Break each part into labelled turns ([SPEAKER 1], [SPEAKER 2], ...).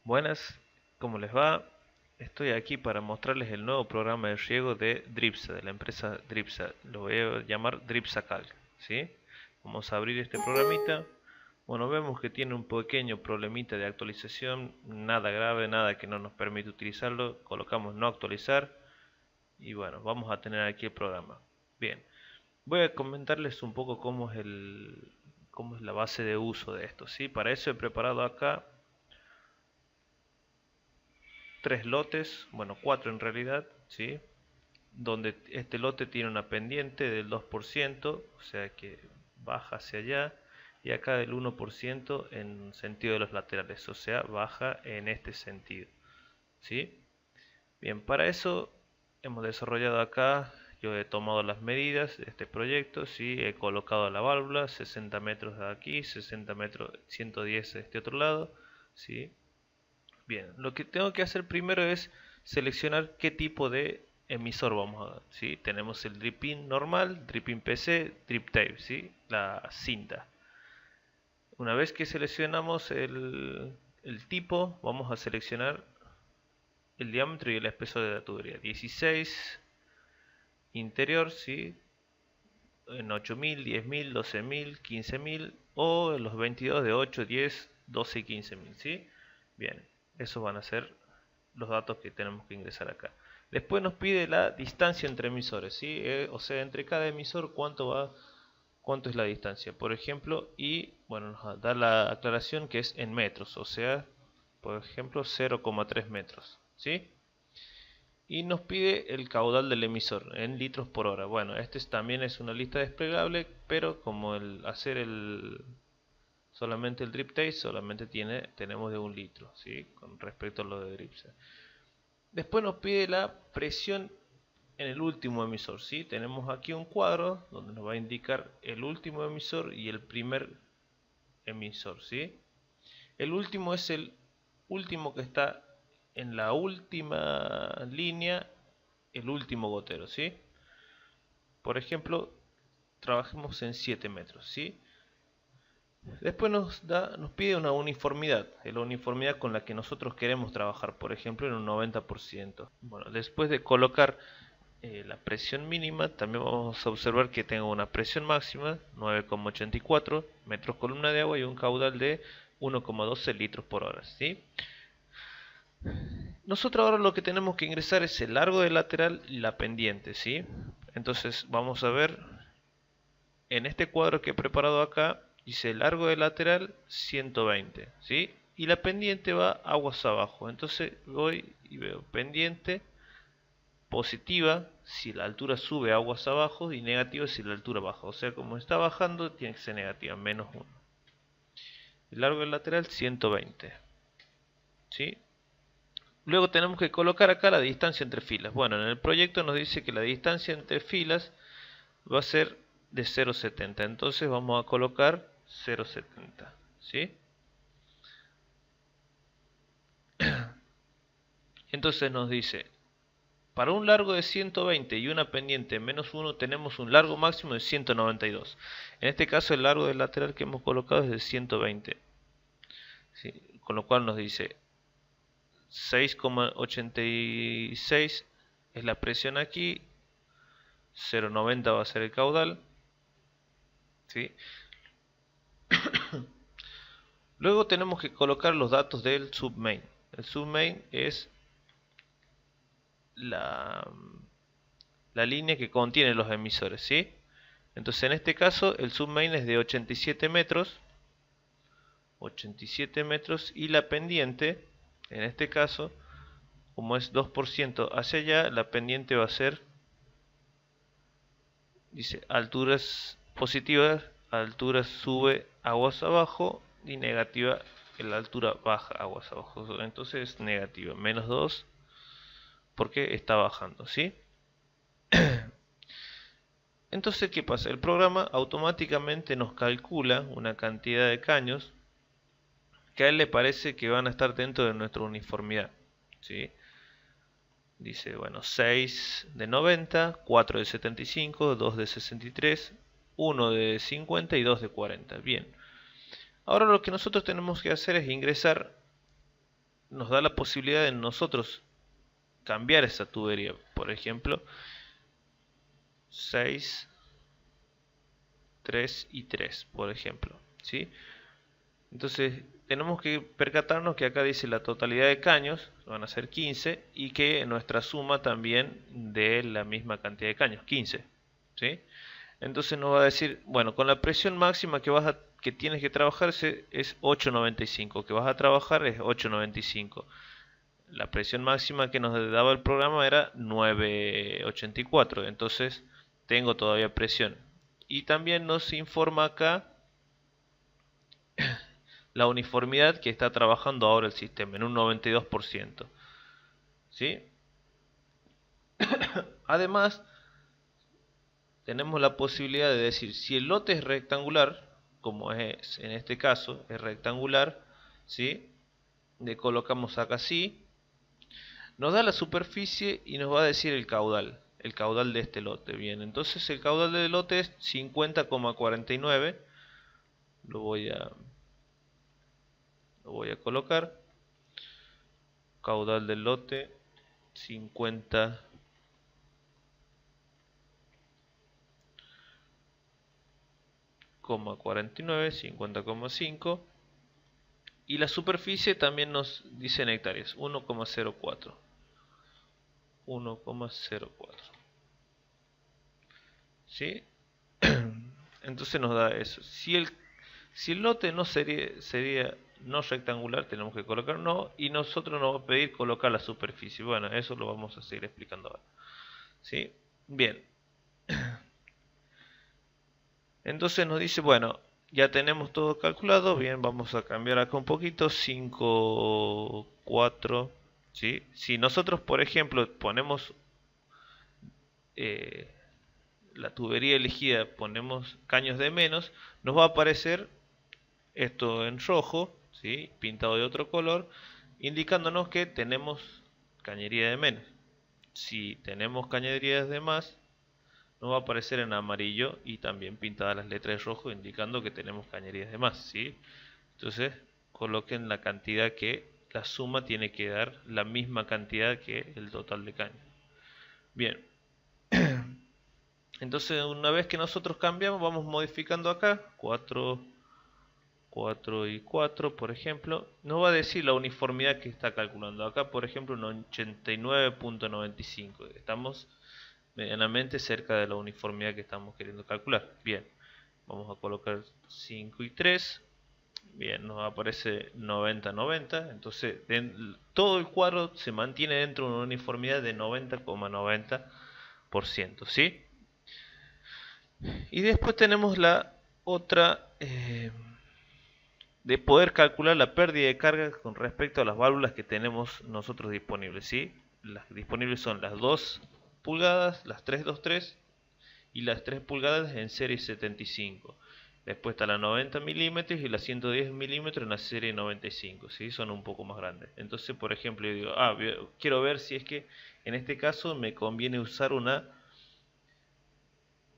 [SPEAKER 1] Buenas, ¿cómo les va? Estoy aquí para mostrarles el nuevo programa de riego de Dripsa, de la empresa Dripsa. Lo voy a llamar DripsaCalc, ¿sí? Vamos a abrir este programita. Bueno, vemos que tiene un pequeño problemita de actualización, nada grave, nada que no nos permite utilizarlo. Colocamos no actualizar y bueno, vamos a tener aquí el programa. Bien, voy a comentarles un poco cómo es la base de uso de esto, ¿sí? Para eso he preparado acá tres lotes, bueno, cuatro en realidad, ¿sí? Donde este lote tiene una pendiente del 2%, o sea que baja hacia allá, y acá del 1% en sentido de los laterales, o sea, baja en este sentido, ¿sí? Bien, para eso hemos desarrollado acá, yo he tomado las medidas de este proyecto, ¿sí? He colocado la válvula, 60 metros de aquí, 60 metros, 110 de este otro lado, ¿sí? Bien, lo que tengo que hacer primero es seleccionar qué tipo de emisor vamos a dar, ¿sí? Tenemos el drip in normal, drip in PC, drip tape, ¿sí? La cinta. Una vez que seleccionamos el tipo, vamos a seleccionar el diámetro y el espesor de la tubería. 16 interior, ¿sí? En 8000, 10000, 12000, 15000 o en los 22 de 8, 10, 12 y 15000, ¿sí? Bien, esos van a ser los datos que tenemos que ingresar acá. Después nos pide la distancia entre emisores, ¿sí? O sea, entre cada emisor cuánto es la distancia, por ejemplo, y bueno, nos da la aclaración que es en metros, o sea, por ejemplo, 0,3 metros, ¿sí? Y nos pide el caudal del emisor en litros por hora. Bueno, también es una lista desplegable, pero como solamente el drip taste solamente tenemos de 1 litro, ¿sí? Con respecto a lo de Dripsa. Después nos pide la presión en el último emisor, ¿sí? Tenemos aquí un cuadro donde nos va a indicar el último emisor y el primer emisor, ¿sí? El último es el último que está en la última línea, el último gotero, ¿sí? Por ejemplo, trabajemos en 7 metros, ¿sí? Después nos pide una uniformidad, la uniformidad con la que nosotros queremos trabajar, por ejemplo, en un 90%. Bueno, después de colocar la presión mínima, también vamos a observar que tengo una presión máxima, 9,84 metros columna de agua y un caudal de 1,12 litros por hora, ¿sí? Nosotros ahora lo que tenemos que ingresar es el largo del lateral y la pendiente, ¿sí? Entonces vamos a ver en este cuadro que he preparado acá, dice largo del lateral 120, ¿sí? Y la pendiente va aguas abajo. Entonces voy y veo pendiente positiva si la altura sube aguas abajo y negativa si la altura baja. O sea, como está bajando, tiene que ser negativa, -1. El largo del lateral 120, ¿sí? Luego tenemos que colocar acá la distancia entre filas. Bueno, en el proyecto nos dice que la distancia entre filas va a ser de 0,70. Entonces vamos a colocar 0,70, ¿sí? Entonces nos dice, para un largo de 120 y una pendiente de -1 tenemos un largo máximo de 192. En este caso el largo del lateral que hemos colocado es de 120, ¿sí? Con lo cual nos dice 6,86 es la presión aquí, 0,90 va a ser el caudal, ¿sí? Luego tenemos que colocar los datos del submain. El submain es la, la línea que contiene los emisores, ¿sí? Entonces en este caso el submain es de 87 metros, 87 metros y la pendiente, en este caso, como es 2% hacia allá, la pendiente va a ser, dice, alturas positivas, altura sube aguas abajo y negativa, la altura baja aguas abajo. Entonces negativa, -2 porque está bajando, ¿sí? Entonces, ¿qué pasa? El programa automáticamente nos calcula una cantidad de caños que a él le parece que van a estar dentro de nuestra uniformidad, ¿sí? Dice, bueno, 6 de 90, 4 de 75, 2 de 63, 1 de 50 y 2 de 40. Bien. Ahora lo que nosotros tenemos que hacer es ingresar nos da la posibilidad de nosotros cambiar esa tubería. Por ejemplo, 6, 3 y 3, por ejemplo, ¿sí? Entonces tenemos que percatarnos que acá dice la totalidad de caños, van a ser 15, y que nuestra suma también de la misma cantidad de caños, 15, ¿sí? Entonces nos va a decir, bueno, con la presión máxima que tienes que trabajarse es 895, que vas a trabajar es 895. La presión máxima que nos daba el programa era 984, entonces tengo todavía presión. Y también nos informa acá la uniformidad que está trabajando ahora el sistema en un 92%. ¿Sí? Además, tenemos la posibilidad de decir si el lote es rectangular, como es en este caso, es rectangular, ¿sí? Le colocamos acá así, nos da la superficie y nos va a decir el caudal de este lote. Bien, entonces el caudal del lote es 50,49, lo voy a colocar, caudal del lote 50,49, 50,5, y la superficie también nos dice en hectáreas, 1,04. 1,04. ¿Sí? Entonces nos da eso. Si el lote no sería no rectangular, tenemos que colocar no, y nosotros nos va a pedir colocar la superficie. Bueno, eso lo vamos a seguir explicando ahora. ¿Sí? Bien. Entonces nos dice, bueno, ya tenemos todo calculado. Bien, vamos a cambiar acá un poquito. 5, 4. ¿Sí? Si nosotros, por ejemplo, ponemos eh, la tubería elegida, ponemos caños de menos, nos va a aparecer esto en rojo, ¿sí? Pintado de otro color, indicándonos que tenemos cañería de menos. Si tenemos cañerías de más, nos va a aparecer en amarillo y también pintadas las letras de rojo, indicando que tenemos cañerías de más, ¿sí? Entonces coloquen la cantidad que la suma tiene que dar la misma cantidad que el total de caños. Bien, entonces una vez que nosotros cambiamos, vamos modificando acá 4, 4 y 4, por ejemplo, nos va a decir la uniformidad que está calculando. Acá, por ejemplo, un 89,95. Estamos medianamente cerca de la uniformidad que estamos queriendo calcular. Bien, vamos a colocar 5 y 3. Bien, nos aparece 90-90. Entonces, todo el cuadro se mantiene dentro de una uniformidad de 90,90%. ¿Sí? Y después tenemos la otra de poder calcular la pérdida de carga con respecto a las válvulas que tenemos nosotros disponibles, ¿sí? Las disponibles son las 2 pulgadas, las 323 y las 3 pulgadas en serie 75. Después está la 90 milímetros y la 110 milímetros en la serie 95, ¿sí? Son un poco más grandes. Entonces, por ejemplo, yo digo, quiero ver si es que en este caso me conviene usar una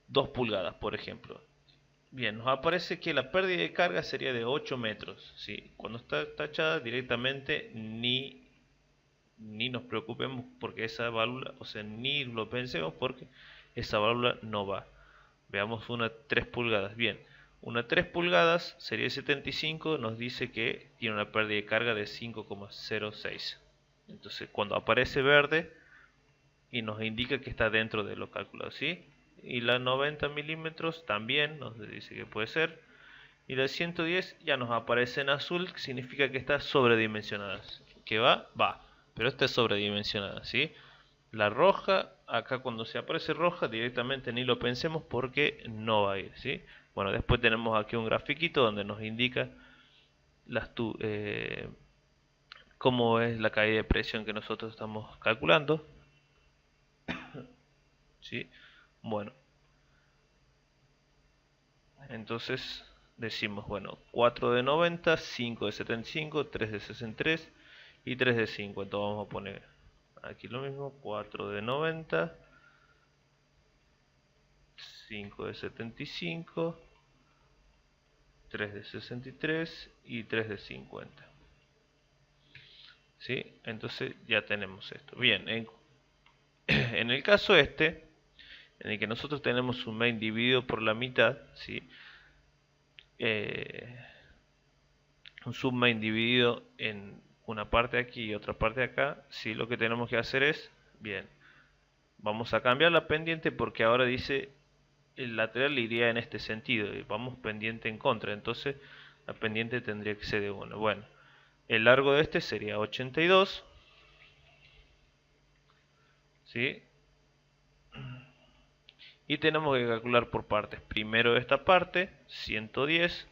[SPEAKER 1] 2 pulgadas, por ejemplo. Bien, nos aparece que la pérdida de carga sería de 8 metros. ¿Sí? Cuando está tachada directamente ni nos preocupemos porque esa válvula, o sea, ni lo pensemos porque esa válvula no va. Veamos una 3 pulgadas. Bien, una 3 pulgadas, serie 75, nos dice que tiene una pérdida de carga de 5,06. Entonces, cuando aparece verde y nos indica que está dentro de lo calculado, ¿sí? Y la 90 milímetros también nos dice que puede ser. Y la 110 ya nos aparece en azul, que significa que está sobredimensionada. ¿Que va? Va, pero está sobredimensionada, ¿sí? La roja, acá cuando se aparece roja directamente ni lo pensemos porque no va a ir, ¿sí? Bueno, después tenemos aquí un grafiquito donde nos indica cómo es la caída de presión que nosotros estamos calculando, ¿sí? Bueno, entonces decimos, bueno, 4 de 90, 5 de 75, 3 de 63 y 3 de 50. Vamos a poner aquí lo mismo, 4 de 90, 5 de 75, 3 de 63 y 3 de 50. ¿sí? Entonces ya tenemos esto. Bien, en el caso este, en el que nosotros tenemos un main dividido por la mitad, ¿sí? Eh, un submain dividido en una parte aquí y otra parte acá, ¿sí? Lo que tenemos que hacer es, bien, vamos a cambiar la pendiente porque ahora dice el lateral iría en este sentido y vamos pendiente en contra, entonces la pendiente tendría que ser de 1. Bueno, el largo de este sería 82, ¿sí? Y tenemos que calcular por partes. Primero esta parte, 110,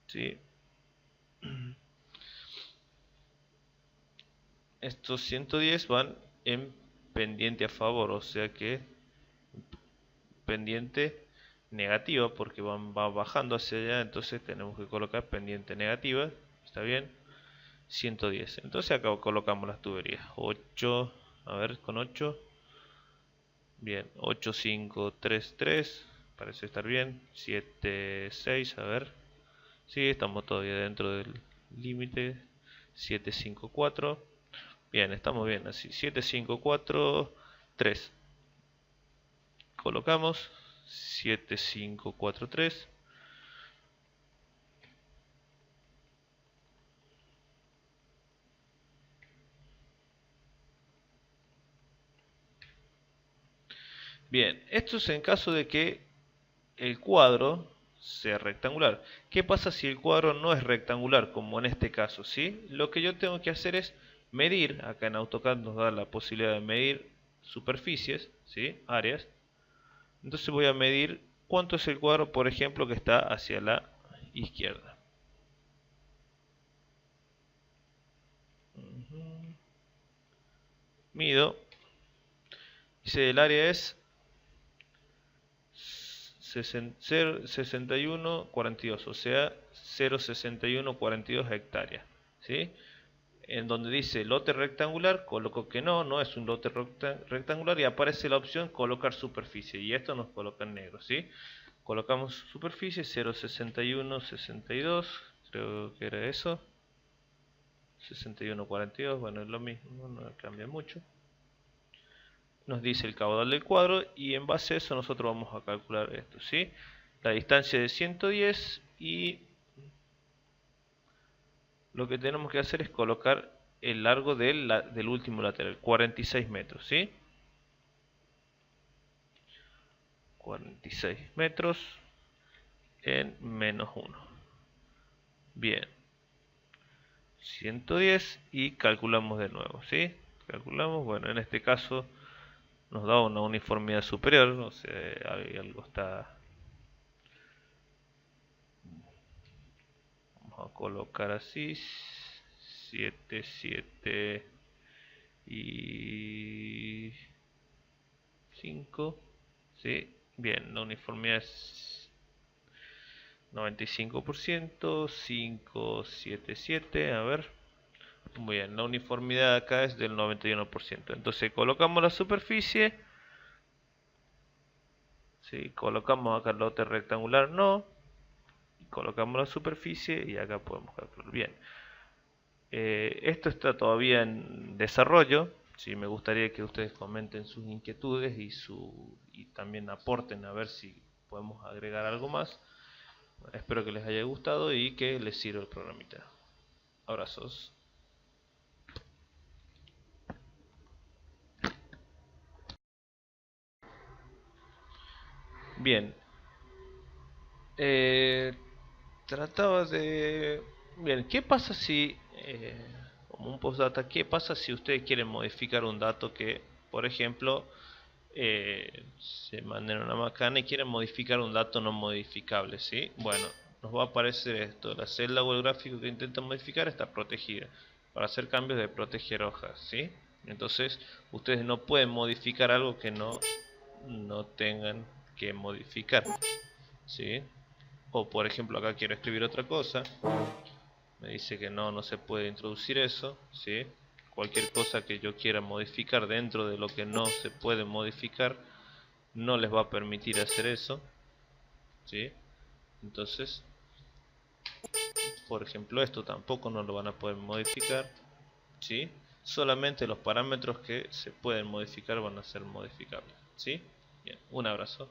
[SPEAKER 1] ¿sí? Estos 110 van en pendiente a favor, o sea que pendiente negativa porque va bajando hacia allá, entonces tenemos que colocar pendiente negativa, ¿está bien? 110. Entonces acá colocamos las tuberías. 8, a ver, con 8. Bien, 8, 5, 3, 3. Parece estar bien. 7, 6, a ver. Sí, estamos todavía dentro del límite. 7, 5, 4. Bien, estamos bien así. 7, 5, 4, 3. Colocamos. 7, 5, 4, 3. Bien, esto es en caso de que el cuadro sea rectangular. ¿Qué pasa si el cuadro no es rectangular, como en este caso? ¿Sí? Lo que yo tengo que hacer es medir, acá en AutoCAD nos da la posibilidad de medir superficies, ¿sí? Áreas. Entonces voy a medir cuánto es el cuadro, por ejemplo, que está hacia la izquierda. Mido. Dice el área es 61,42, o sea 0,6142 hectáreas, ¿sí? En donde dice lote rectangular, coloco que no es un lote rectangular y aparece la opción colocar superficie y esto nos coloca en negro, ¿sí? Colocamos superficie 0,6162, creo que era eso, 61,42, bueno es lo mismo, no cambia mucho. Nos dice el caudal del cuadro y en base a eso nosotros vamos a calcular esto, ¿sí? La distancia de 110 y lo que tenemos que hacer es colocar el largo del último lateral, 46 metros, ¿sí? 46 metros en menos 1. Bien, 110 y calculamos de nuevo, ¿sí? Calculamos, bueno, en este caso nos da una uniformidad superior, o sea, algo está... Vamos a colocar así, 7, 7 y 5, ¿sí? Bien, la uniformidad es 95%, 5, 7, 7, a ver. Muy bien, la uniformidad acá es del 91%. Entonces colocamos la superficie, ¿sí? Colocamos acá el lote rectangular, no. Colocamos la superficie y acá podemos calcular. Bien, esto está todavía en desarrollo. Sí, me gustaría que ustedes comenten sus inquietudes y también aporten a ver si podemos agregar algo más. Bueno, espero que les haya gustado y que les sirva el programita. Abrazos. Bien, eh, trataba de... Bien, ¿qué pasa si, como un postdata, qué pasa si ustedes quieren modificar un dato que, por ejemplo, se manden a una macana y quieren modificar un dato no modificable, ¿sí? Bueno, nos va a aparecer esto, la celda o el gráfico que intenta modificar está protegida. Para hacer cambios de proteger hojas, ¿sí? Entonces, ustedes no pueden modificar algo que no tengan que modificar, ¿sí? O por ejemplo acá quiero escribir otra cosa, me dice que no se puede introducir eso, ¿sí? Cualquier cosa que yo quiera modificar dentro de lo que no se puede modificar no les va a permitir hacer eso, ¿sí? Entonces Por ejemplo, esto tampoco no lo van a poder modificar, ¿sí? Solamente los parámetros que se pueden modificar van a ser modificables, ¿sí? Bien, un abrazo.